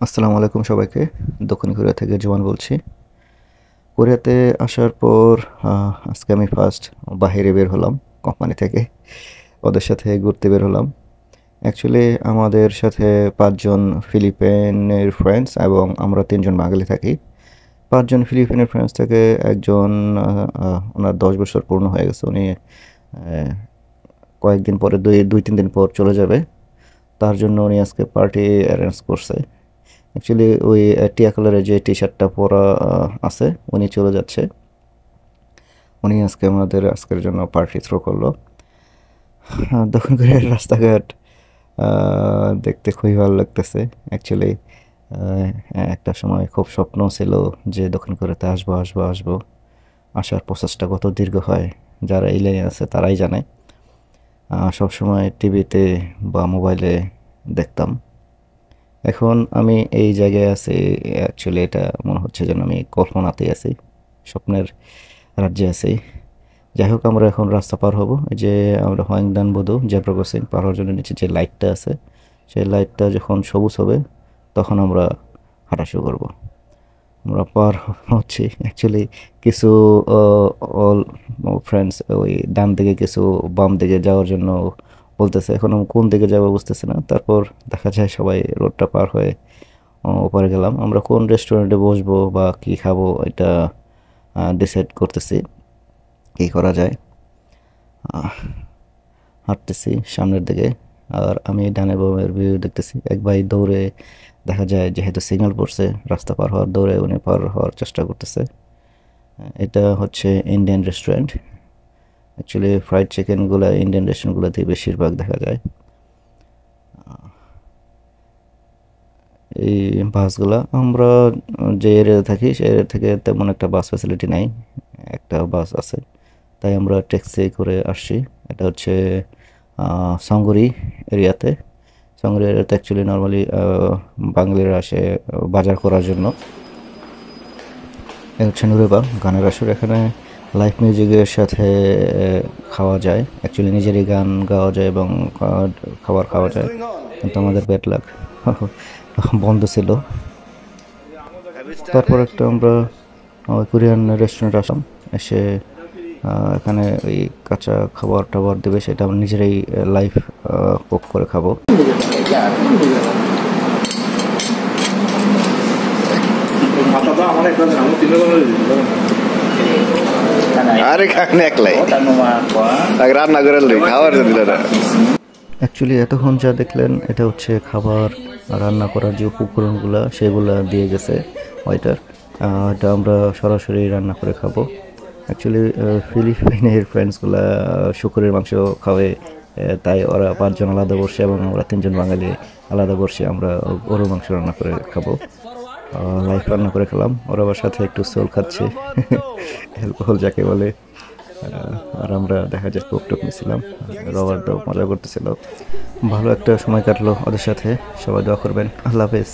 আসসালামু আলাইকুম সবাইকে। দক্ষিণ কোরিয়া থেকে জোয়ান বলছি। কোরিয়াতে আসার পর আজকে আমি ফার্স্ট বাইরে বের হলাম কোম্পানি থেকে। ওদের সাথে ঘুরতে বের হলাম। অ্যাকচুয়ালি আমাদের সাথে ৫ জন ফিলিপাইনের ফ্রেন্ডস এবং আমরা ৩ জন বাঙালি থাকি। ৫ জন ফিলিপাইনের ফ্রেন্ডস থেকে একজন ওনার ১০ বছর পূর্ণ হয়ে গেছে। উনি কয়েকদিন পরে ২-৩ দিন পর চলে যাবে। তার জন্য উনি আজকে পার্টি অ্যারেঞ্জ করছে। অ্যাকচুয়ালি ওই টিয়া কালারের যে টি শার্টটা পরা আছে উনি চলে যাচ্ছে। উনি আজকে আমাদের আজকের জন্য পার্টি থ্রো করলো। দক্ষিণ কোরিয়ার রাস্তাঘাট দেখতে খুবই ভালো লাগতেছে। অ্যাকচুয়ালি একটা সময় খুব স্বপ্ন ছিল যে দক্ষিণ কোরিয়াতে আসবো আসবো আসবো। আসার প্রসেসটা কত দীর্ঘ হয় যারা এই লাইনে আছে তারাই জানে। সবসময় টিভিতে বা মোবাইলে দেখতাম। এখন আমি এই জায়গায় আছি। অ্যাকচুয়ালি এটা মনে হচ্ছে যেন আমি কল্পনাতেই আছি, স্বপ্নের রাজ্যে আছি। যাই হোক, আমরা এখন রাস্তা পার হব। এই যে আমরা হোয়াংদান বোদো জেব্রা ক্রসিং পার হওয়ার জন্য নিচে যে লাইটটা আছে, সেই লাইটটা যখন সবুজ হবে তখন আমরা হাঁটা শুরু করবো। আমরা পার হচ্ছি। অ্যাকচুয়ালি কিছু অল ফ্রেন্ডস ওই ডান দিকে, কিছু বাম দিকে যাওয়ার জন্য বলতেছে। এখন আমি কোন দিকে যাবো বুঝতেছি না। তারপর দেখা যায় সবাই রোডটা পার হয়ে ওপারে গেলাম। আমরা কোন রেস্টুরেন্টে বসবো বা কি খাবো এটা ডিসাইড করতেছি কি করা যায়। হাঁটতেছি সামনের দিকে, আর আমি ডানে বামের ভিউ দেখতেছি। এক ভাই দৌড়ে, দেখা যায় যেহেতু সিগন্যাল পড়ছে রাস্তা পার হওয়ার, দৌড়ে উনি পার হওয়ার চেষ্টা করতেছে। এটা হচ্ছে ইন্ডিয়ান রেস্টুরেন্ট। অ্যাকচুয়ালি ফ্রাইড চিকেনগুলো ইন্ডিয়ান রেস্টুরেন্টগুলোতেই বেশিরভাগ দেখা যায়। এই বাসগুলা, আমরা যে এরিয়াতে থাকি সেই এরিয়া থেকে তেমন একটা বাস ফ্যাসিলিটি নাই। একটা বাস আছে, তাই আমরা ট্যাক্সি করে আসছি। এটা হচ্ছে সাংগুরি এরিয়াতে। সাংগুরি এরিয়াতে অ্যাকচুয়ালি নর্মালি বাঙালিরা আসে বাজার করার জন্য। এটা হচ্ছে নুরেবা গানের আসর। এখানে লাইভ মিউজিকের সাথে খাওয়া যায়। অ্যাকচুয়ালি নিজেরই গান গাওয়া যায় এবং খাবার খাওয়া যায়, কিন্তু আমাদের ব্যাড লাক বন্ধ ছিল। তারপর একটা আমরা কোরিয়ান রেস্টুরেন্ট আসলাম। এসে এখানে ওই কাঁচা খাবার টাবার দেবে, সেটা আমরা নিজেরাই লাইভ কুক করে খাবো। আরে খান একলাই রান্না করে খাওয়ার জন্য। অ্যাকচুয়ালি এতক্ষণ যা দেখলেন এটা হচ্ছে খাবার রান্না করার যে উপকরণগুলো সেগুলো দিয়ে গেছে ওয়েটার। এটা আমরা সরাসরি রান্না করে খাবো। অ্যাকচুয়ালি ফিলিপাইনের ফ্রেন্ডসগুলো শুকরের মাংস খাওয়াবে, তাই ওরা ৫ জন আলাদা বসে এবং আমরা ৩ জন বাঙালি আলাদা বসে আমরা গরুর মাংস রান্না করে খাবো। লাইফ রান্না করে খেলাম। ওরা আবার সাথে একটু সোল খাচ্ছে, অ্যালকোহল যাকে বলে। আর আমরা দেখা যায় টুক নিয়েছিলাম। রবার্টও মজা করতেছিল। ভালো একটা সময় কাটলো ওদের সাথে। সবাই দোয়া করবেন। আল্লাহ হাফেজ।